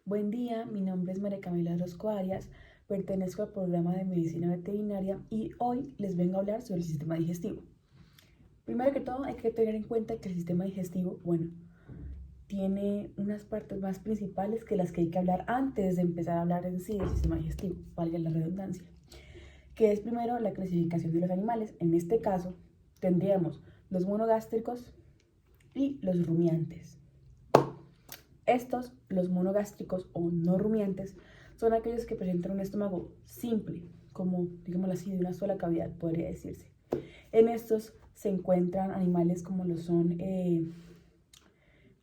Buen día, mi nombre es María Camila Rosco Arias, pertenezco al programa de Medicina Veterinaria y hoy les vengo a hablar sobre el sistema digestivo. Primero que todo hay que tener en cuenta que el sistema digestivo, tiene unas partes más principales que las que hay que hablar antes de empezar a hablar en sí del sistema digestivo, valga la redundancia, que es primero la clasificación de los animales. En este caso tendríamos los monogástricos y los rumiantes. Estos, los monogástricos o no rumiantes, son aquellos que presentan un estómago simple, como digámoslo así, de una sola cavidad, podría decirse. En estos se encuentran animales como lo son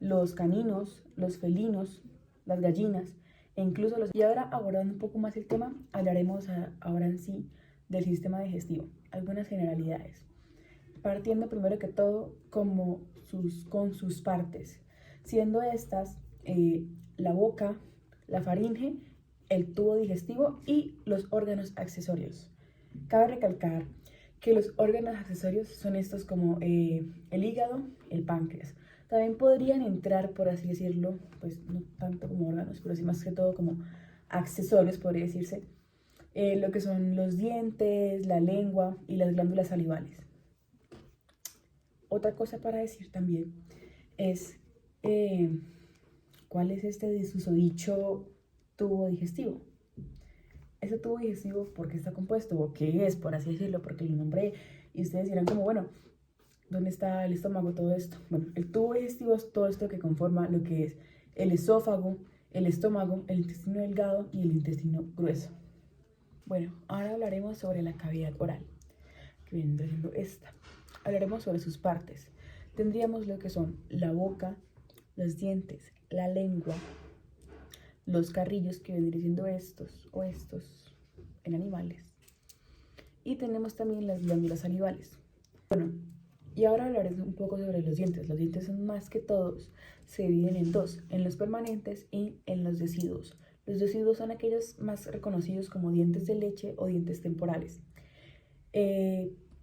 los caninos, los felinos, las gallinas, e incluso los... Y ahora, abordando un poco más el tema, hablaremos ahora en sí del sistema digestivo, algunas generalidades. Partiendo primero que todo con sus partes, siendo estas la boca, la faringe, el tubo digestivo y los órganos accesorios. Cabe recalcar que los órganos accesorios son estos como el hígado, el páncreas. También podrían entrar, por así decirlo, pues no tanto como órganos, pero sí más que todo como accesorios, podría decirse, lo que son los dientes, la lengua y las glándulas salivales. Otra cosa para decir también es cuál es este susodicho tubo digestivo. Ese tubo digestivo, ¿por qué está compuesto? ¿O qué es, por así decirlo? Porque lo nombré y ustedes dirán como, bueno, ¿dónde está el estómago, todo esto? Bueno, el tubo digestivo es todo esto que conforma lo que es el esófago, el estómago, el intestino delgado y el intestino grueso. Bueno, ahora hablaremos sobre la cavidad oral, que viene siendo esta. Hablaremos sobre sus partes. Tendríamos lo que son la boca, los dientes, la lengua, los carrillos, que vendrían siendo estos o estos en animales. Y tenemos también las glándulas salivales. Bueno, y ahora hablaré un poco sobre los dientes. Los dientes son más que todos, se dividen en dos, en los permanentes y en los deciduos. Los deciduos son aquellos más reconocidos como dientes de leche o dientes temporales.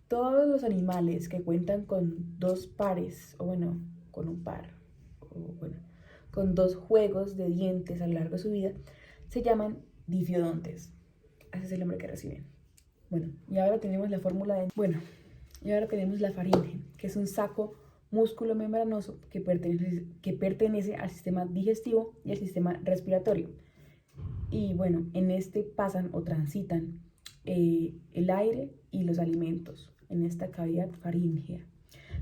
Todos los animales que cuentan con dos pares, o bueno, con un par, o bueno, con dos juegos de dientes a lo largo de su vida, se llaman difidontes. Ese es el nombre que reciben. Bueno, y ahora tenemos la fórmula de... Bueno, y ahora tenemos la faringe, que es un saco músculo membranoso que pertenece al sistema digestivo y al sistema respiratorio. Y bueno, en este pasan o transitan el aire y los alimentos en esta cavidad faríngea.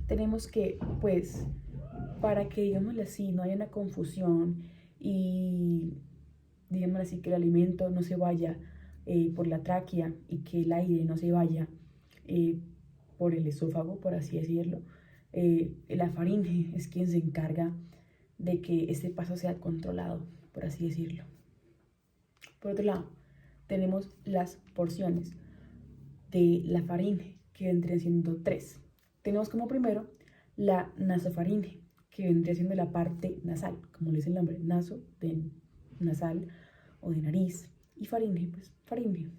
Tenemos que, pues, para que, digámoslo así, no haya una confusión y, digámoslo así, que el alimento no se vaya por la tráquea y que el aire no se vaya por el esófago, por así decirlo, la faringe es quien se encarga de que este paso sea controlado, por así decirlo. Por otro lado, tenemos las porciones de la faringe, que vendrían siendo tres. Tenemos como primero la nasofaringe, que vendría siendo la parte nasal, como le dice el nombre, naso de nasal o de nariz, y faringe, pues faringe.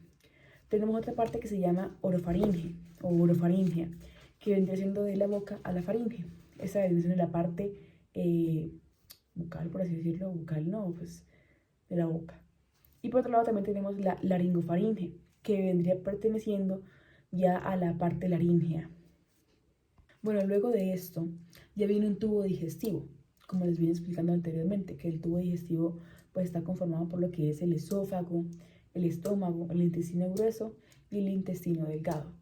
Tenemos otra parte que se llama orofaringe o orofaringea, que vendría siendo de la boca a la faringe. Esa vendría siendo la parte bucal, por así decirlo, bucal no, pues de la boca. Y por otro lado también tenemos la laringofaringe, que vendría perteneciendo ya a la parte laríngea. Bueno, luego de esto ya viene un tubo digestivo, como les vine explicando anteriormente, que el tubo digestivo pues está conformado por lo que es el esófago, el estómago, el intestino grueso y el intestino delgado.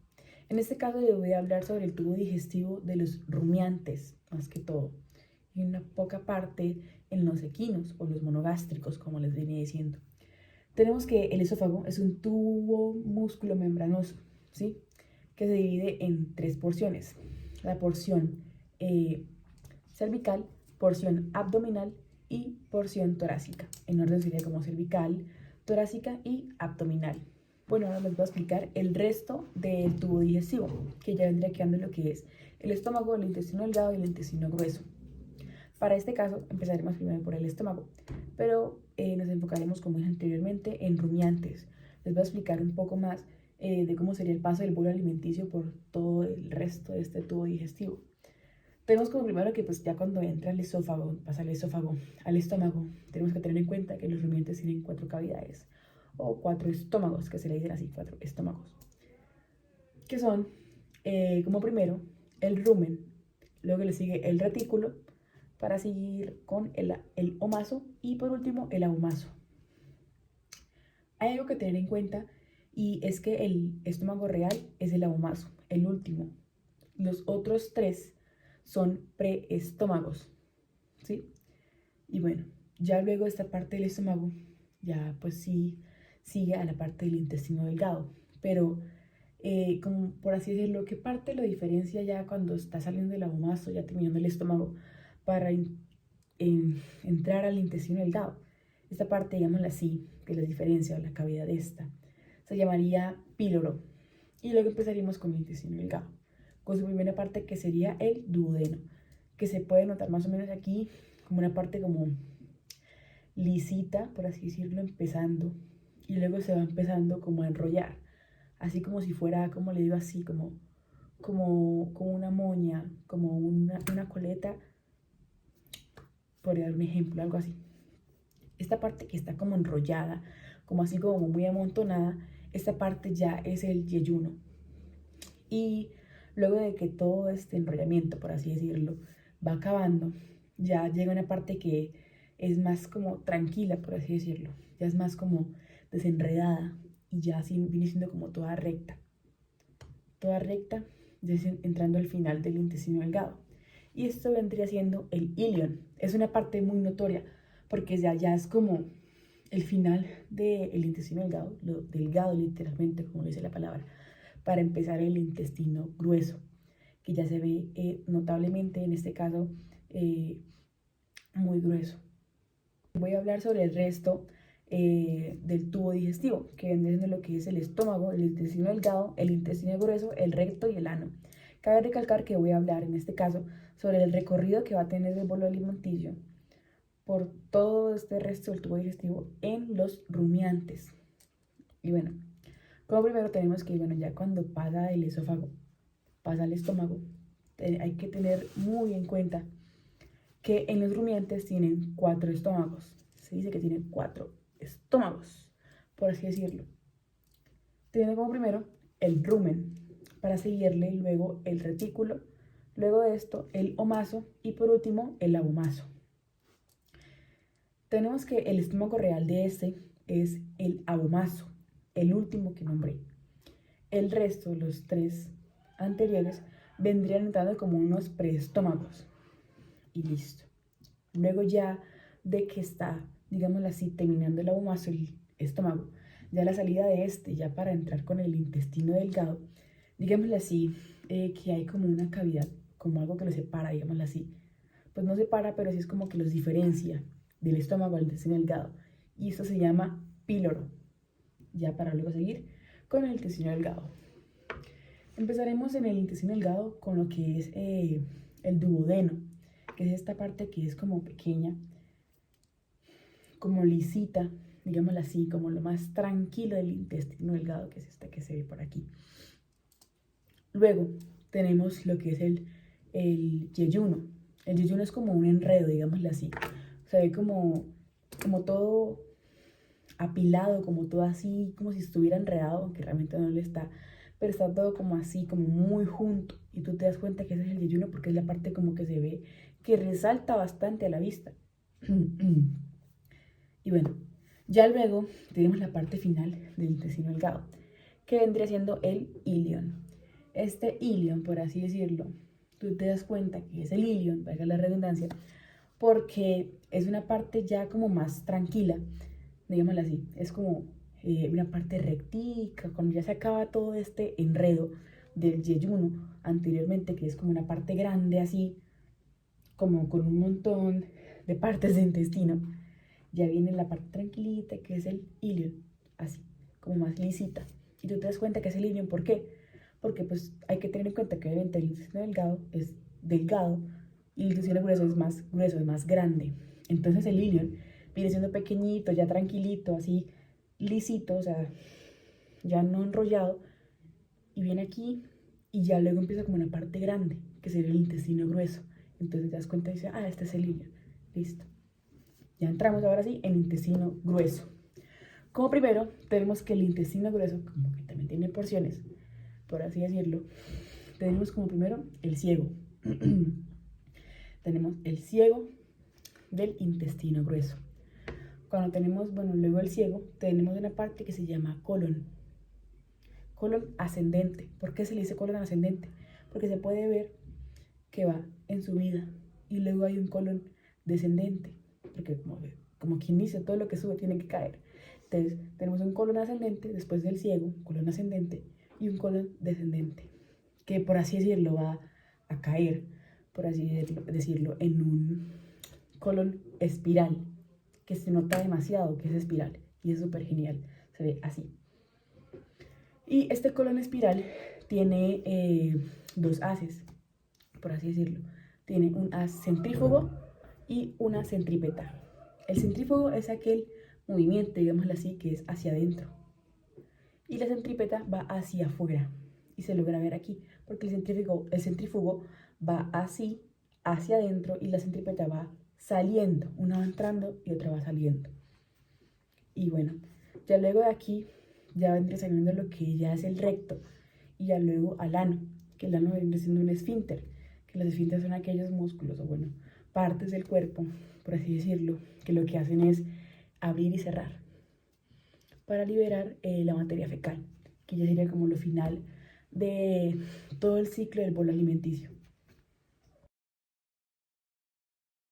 En este caso les voy a hablar sobre el tubo digestivo de los rumiantes, más que todo, y una poca parte en los equinos o los monogástricos, como les venía diciendo. Tenemos que el esófago es un tubo músculo membranoso, ¿sí? Que se divide en tres porciones. La porción cervical, porción abdominal y porción torácica. En orden sería como cervical, torácica y abdominal. Bueno, ahora les voy a explicar el resto del tubo digestivo, que ya vendría quedando lo que es el estómago, el intestino delgado y el intestino grueso. Para este caso empezaremos primero por el estómago, pero nos enfocaremos, como dije anteriormente, en rumiantes. Les voy a explicar un poco más de cómo sería el paso del bolo alimenticio por todo el resto de este tubo digestivo. Tenemos como primero que pues ya cuando entra al esófago, pasa al estómago, tenemos que tener en cuenta que los rumiantes tienen 4 cavidades o 4 estómagos, que se le dicen así, 4 estómagos, que son como primero el rumen, luego le sigue el retículo, para seguir con el omaso y por último el ahumaso. Hay algo que tener en cuenta y es que el estómago real es el ahumaso, el último. Los otros 3 son preestómagos, ¿sí? Y bueno, ya luego esta parte del estómago, ya pues sí sigue a la parte del intestino delgado, pero como por así decirlo, ¿qué parte lo diferencia ya cuando está saliendo del ahumaso, ya terminando el estómago, para entrar al intestino delgado? Esta parte, digámosla así, que la diferencia o la cavidad de esta, se llamaría píloro. Y luego empezaríamos con el intestino delgado, con su primera parte que sería el duodeno, que se puede notar más o menos aquí como una parte como lisita, por así decirlo, empezando, y luego se va empezando como a enrollar, así como si fuera, como le digo así, como una moña, como una coleta, por dar un ejemplo, algo así. Esta parte que está como enrollada, como así como muy amontonada, esta parte ya es el yeyuno. Y luego de que todo este enrollamiento, por así decirlo, va acabando, ya llega una parte que es más como tranquila, por así decirlo, ya es más como desenredada y ya así viene siendo como toda recta, entrando al final del intestino delgado. Y esto vendría siendo el ilion. Es una parte muy notoria porque ya es como el final del intestino delgado, lo delgado literalmente, como dice la palabra, para empezar el intestino grueso, que ya se ve notablemente en este caso muy grueso. Voy a hablar sobre el resto del tubo digestivo, que viene siendo lo que es el estómago, el intestino delgado, el intestino grueso, el recto y el ano. Cabe recalcar que voy a hablar en este caso sobre el recorrido que va a tener el bolo alimenticio por todo este resto del tubo digestivo en los rumiantes. Y bueno, como primero tenemos que, bueno, ya cuando pasa el esófago, pasa al estómago, hay que tener muy en cuenta que en los rumiantes tienen 4 estómagos. Se dice que tienen 4 estómagos, por así decirlo. Tiene como primero el rumen, para seguirle luego el retículo, luego de esto el omaso y por último el ahumaso. Tenemos que el estómago real de este es el ahumaso, el último que nombré. El resto, los 3 anteriores, vendrían entrando como unos preestómagos. Y listo. Luego ya de que está, digámoslo así, terminando el ahumaso, el estómago, ya la salida de este, ya para entrar con el intestino delgado, digámoslo así, que hay como una cavidad, como algo que los separa, digámoslo así. Pues no separa, pero sí es como que los diferencia del estómago al intestino delgado. Y esto se llama píloro. Ya para luego seguir con el intestino delgado. Empezaremos en el intestino delgado con lo que es el duodeno, que es esta parte que es como pequeña, como lisita, digámoslo así, como lo más tranquilo del intestino delgado, que es esta que se ve por aquí. Luego tenemos lo que es el yeyuno. El yeyuno es como un enredo, digámoslo así. Se ve como todo apilado, como todo así, como si estuviera enredado, aunque realmente no lo está, pero está todo como así, como muy junto. Y tú te das cuenta que ese es el yeyuno porque es la parte como que se ve, que resalta bastante a la vista. Y bueno, ya luego tenemos la parte final del intestino delgado, que vendría siendo el ilion. Este ilion, por así decirlo, tú te das cuenta que es el ilion, valga la redundancia, porque es una parte ya como más tranquila, digámoslo así, es como una parte rectica, cuando ya se acaba todo este enredo del yeyuno anteriormente, que es como una parte grande así, como con un montón de partes de intestino, ya viene la parte tranquilita que es el ilion, así, como más lisita. Y tú te das cuenta que es el ilion, ¿por qué? Porque pues hay que tener en cuenta que obviamente el intestino delgado es delgado y el intestino grueso, es más grande. Entonces el ilion viene siendo pequeñito, ya tranquilito, así lisito, o sea, ya no enrollado, y viene aquí y ya luego empieza como una parte grande, que sería el intestino grueso. Entonces te das cuenta y dices, ah, este es el hilo. Listo. Ya entramos ahora sí en intestino grueso. Como primero, tenemos que el intestino grueso, como que también tiene porciones, por así decirlo, tenemos como primero el ciego. Tenemos el ciego del intestino grueso. Cuando tenemos, bueno, luego el ciego, tenemos una parte que se llama colon. Colon ascendente. ¿Por qué se le dice colon ascendente? Porque se puede ver que va en subida y luego hay un colon descendente, porque como quien dice, todo lo que sube tiene que caer. Entonces, tenemos un colon ascendente después del ciego, un colon ascendente y un colon descendente, que por así decirlo va a caer, por así decirlo, en un colon espiral, que se nota demasiado que es espiral y es súper genial, se ve así. Y este colon espiral tiene dos haces, por así decirlo. Tiene un haz centrífugo y una centrípeta. El centrífugo es aquel movimiento, digámoslo así, que es hacia adentro. Y la centrípeta va hacia afuera. Y se logra ver aquí, porque el centrífugo va así, hacia adentro, y la centrípeta va saliendo. Una va entrando y otra va saliendo. Y bueno, ya luego de aquí, ya vendría saliendo lo que ya es el recto. Y ya luego al ano, que el ano vendría siendo un esfínter. Que los esfínteres son aquellos músculos, o bueno, partes del cuerpo, por así decirlo, que lo que hacen es abrir y cerrar para liberar la materia fecal, que ya sería como lo final de todo el ciclo del bolo alimenticio.